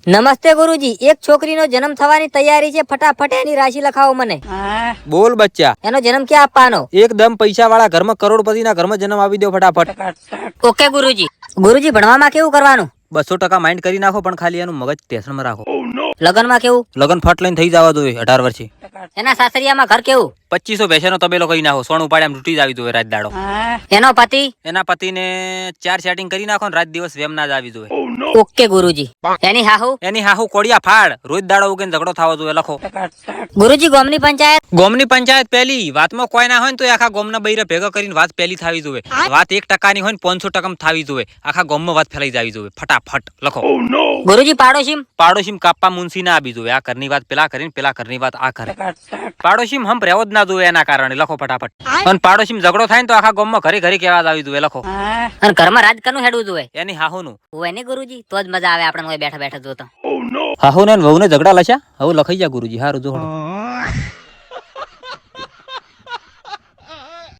નમસ્તે ગુરુજી, એક છોકરીનો જન્મ થવાની તૈયારી છે, ફટાફટ એની રાશિ લખાવો મને. બોલ બચ્ચા. એનો જન્મ ક્યાં આપવાનો? એકદમ પૈસા વાળા ઘરમાં, કરોડપતિના ઘરમાં જન્મ આપી દો ફટાફટ. ઓકે ગુરુજી. ગુરુજી, ભણવામાં કેવું કરવાનું? 200% માઇન્ડ કરી નાખો, પણ ખાલી એનું મગજ ટેન્શનમાં રાખો. લગનમાં કેવું? લગન ફટ લઈને થઈ જવા જોઈએ 18 વર્ષે. એના સાસરિયામાં ઘર કેવું? 2500 ભેંસનો તબેલો કરી નાખો, સોનું ઉપાડે આમ તૂટી જ આવી જોઈએ રાત દાડો. એનો પતિ? એના પતિને 4 સેટિંગ કરી નાખો ને રાત દિવસ વેમ ના જ આવી જોઈએ. ઓકે ગુરુજી. એની હાહુ? એની હાહુ કોડિયા ફાડ, રોજ દાડો ઉગીને ઝઘડો થવો જોઈએ, લખો. ગુરુજી, ગામની પંચાયત? ગોમની પંચાયત પહેલી વાતમાં કોઈ ના હોય ને તો આખા ગોમના બૈરા ભેગા કરીને વાત પહેલી થવી જોઈએ. વાત 1% ની હોય ને 500% થવી જોઈએ. આખા ગોમમાં વાત ફેલાઈ જવી જોઈએ, ફટાફટ લખો. ગુરુજી, પાડોશીમ? પાડોશીમ કાપા મુનસી ના આપી જોઈએ. આ ઘરની વાત પેલા કરીને, પેલા ઘરની વાત આ કરે. પાડોશીમ હમ રહેવો જ ના જોઈએ, એના કારણે લખો ફટાફટ. અને પાડોશીમ ઝઘડો થાય ને તો આખા ગોમમાં ઘરે ઘરે કેવા આવી જોઈએ, લખો. અને ઘરમાં રાજકારનું હેડવું જોઈએ? એની હાહુનું. હોય ને ગુરુજી, તો જ મજા આવે આપણે બેઠા બેઠા જોતા. હાહુ ને વહુ ને ઝઘડા લખ્યા, હવે લખાઈ જા ગુરુજી. હારું જો.